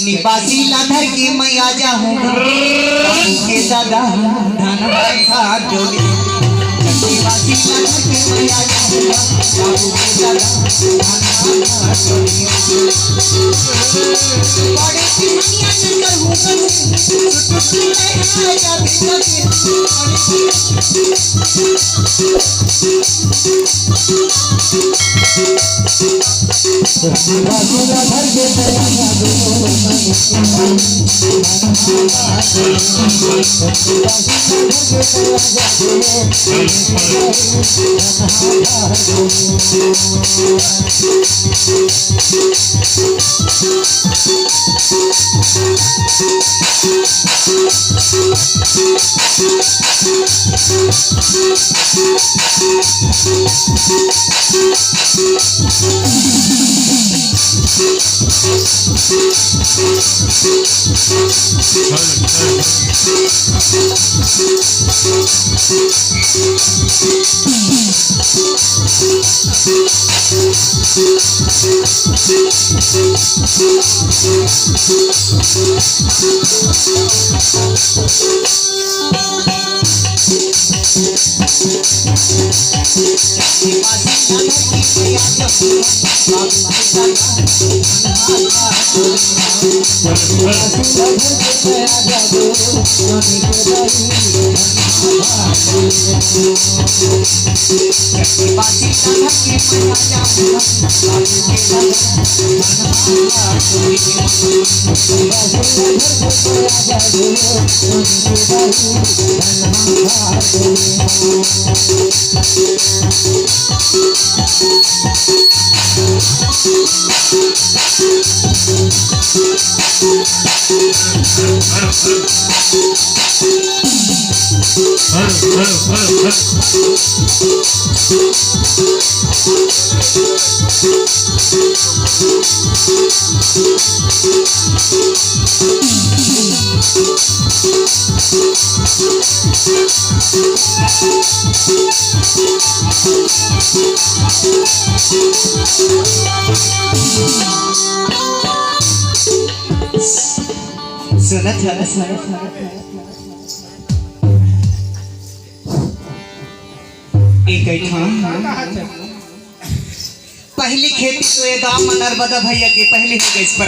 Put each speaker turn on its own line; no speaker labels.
निवासी लाधर की मैं आ जाऊं के दादा धन था जोड़ी निवासी लाधर की मैं आ जाऊं के दादा धन था जोड़ी बड़े की दुनिया में करूं टुटुकी मैं जा पहली खेती तो ये गाँव में नर्मदा भैया की पहली हो गई।